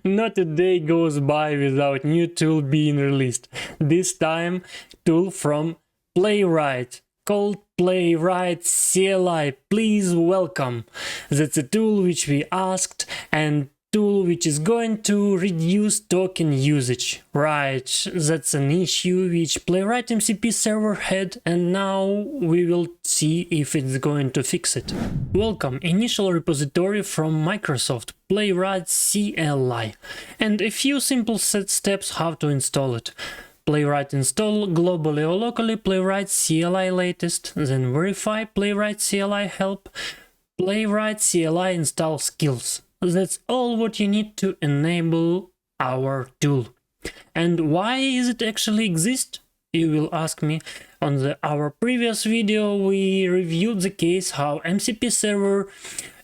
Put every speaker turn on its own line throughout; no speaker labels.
Not a day goes by without new tool being released. This time, tool from Playwright, called Playwright CLI. Please welcome. That's a tool which we asked, and tool which is going to reduce token usage. Right, that's an issue which Playwright MCP server had, and now we will see if it's going to fix it. Welcome, initial repository from Microsoft, Playwright CLI, and a few simple set steps how to install it. Playwright install globally or locally Playwright CLI latest, then verify Playwright CLI help, Playwright CLI install skills. That's all what you need to enable our tool. And why is it actually exist? You will ask me. On our previous video we reviewed the case how MCP server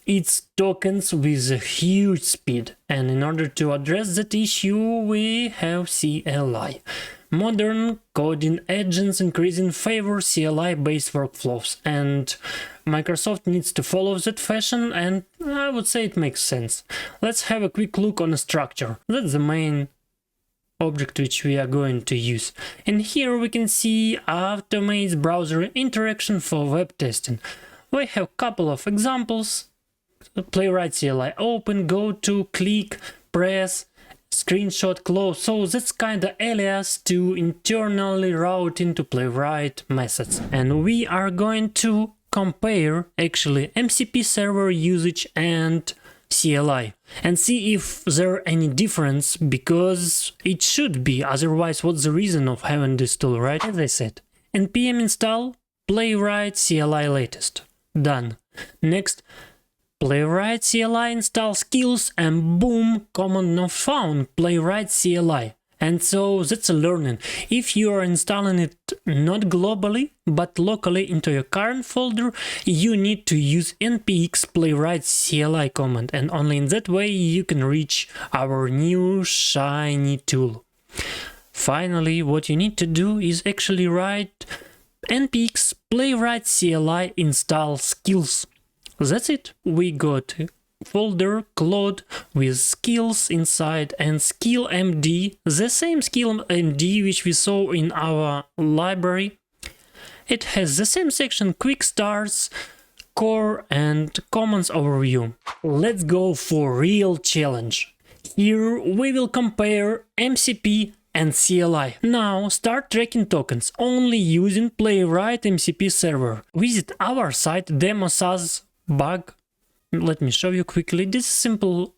eats tokens with a huge speed, and in order to address that issue we have CLI. Modern coding agents increasingly favor CLI-based workflows, and Microsoft needs to follow that fashion, and I would say it makes sense. Let's have a quick look on the structure. That's the main object which we are going to use. And here we can see automates browser interaction for web testing. We have a couple of examples. Playwright CLI open, go to, click, press, screenshot, close. So that's kind of alias to internally route into Playwright methods. And we are going to compare actually MCP server usage and CLI and see if there are any difference, because it should be, otherwise what's the reason of having this tool, right? As I said, npm install Playwright CLI latest. Done. Next, Playwright CLI install skills, and boom, command not found, Playwright CLI. And so that's a learning. If you are installing it not globally but locally into your current folder, you need to use npx Playwright CLI command, and only in that way you can reach our new shiny tool. Finally, what you need to do is actually write npx Playwright CLI install skills. That's it. We got folder Claude with skills inside and skill MD, the same skill MD which we saw in our library. It has the same section quick starts, core and commands overview. Let's go for real challenge. Here we will compare MCP and CLI. Now start tracking tokens only using Playwright MCP server. Visit our site demo.sas bug. Let me show you quickly. This simple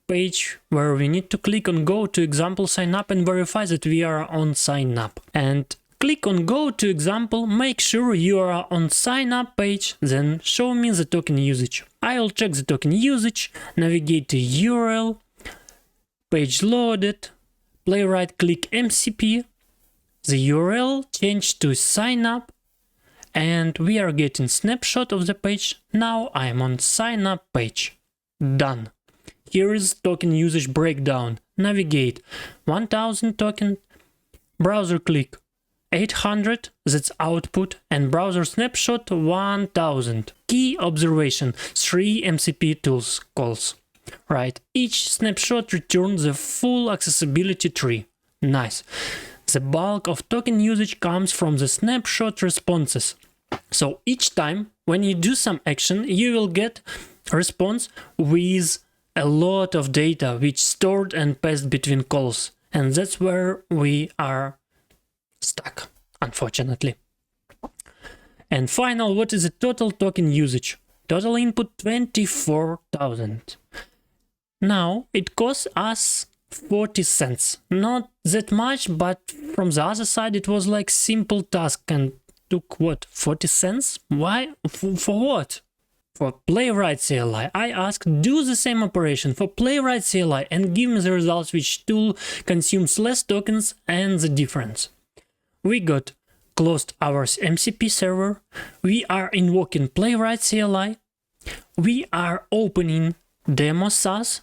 page where we need to click on go to example sign up and verify that we are on sign up. And click on go to example, make sure you are on sign up page, then show me the token usage. I'll check the token usage, navigate to URL, page loaded, Playwright click MCP, the URL change to sign up, and we are getting snapshot of the page. Now I am on sign up page. Done. Here is token usage breakdown. Navigate 1000 token, browser click 800, that's output, and browser snapshot 1000. Key observation, 3 MCP tools calls. Right, each snapshot returns the full accessibility tree. Nice. The bulk of token usage comes from the snapshot responses. So each time when you do some action, you will get a response with a lot of data which stored and passed between calls. And that's where we are stuck, unfortunately. And final, what is the total token usage? Total input 24,000. Now it costs us 40 cents. Not that much, but from the other side it was like simple task and took what, 40 cents? Why? For what? For Playwright CLI. I asked do the same operation for Playwright CLI and give me the results which tool consumes less tokens and the difference. We got closed our MCP server, we are invoking Playwright CLI, we are opening demo.sas,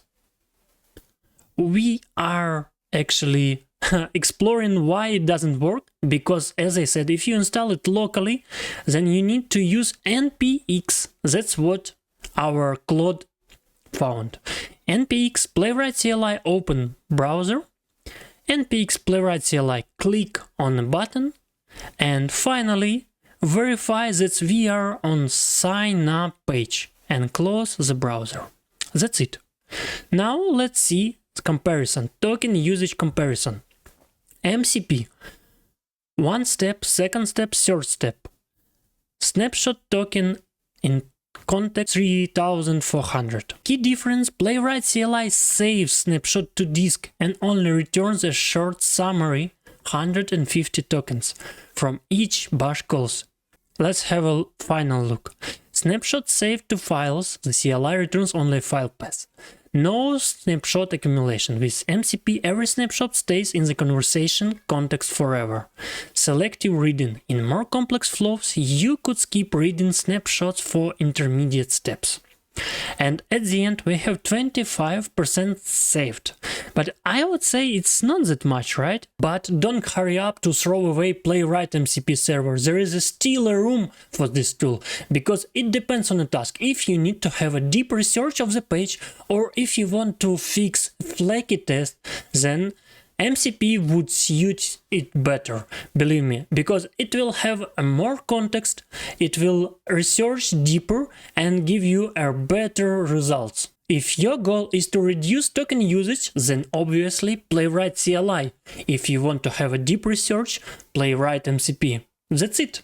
we are actually exploring why it doesn't work, because as I said, if you install it locally, then you need to use npx. That's what our Claude found. npx Playwright CLI open browser, npx Playwright CLI click on the button, and finally verify that we are on sign up page and close the browser. That's it. Now let's see the comparison, token usage comparison. MCP, one step, second step, third step. Snapshot token in context 3400. Key difference: Playwright CLI saves snapshot to disk and only returns a short summary, 150 tokens, from each bash calls. Let's have a final look. Snapshot saved to files, the CLI returns only a file path. No snapshot accumulation. With MCP, every snapshot stays in the conversation context forever. Selective reading. In more complex flows, you could skip reading snapshots for intermediate steps. And at the end, we have 25% saved. But I would say it's not that much, right? But don't hurry up to throw away Playwright MCP server. There is still a room for this tool, because it depends on the task. If you need to have a deep research of the page, or if you want to fix flaky test, then MCP would suit it better, believe me, because it will have a more context, it will research deeper and give you a better results. If your goal is to reduce token usage, then obviously Playwright CLI. If you want to have a deep research, Playwright MCP. That's it.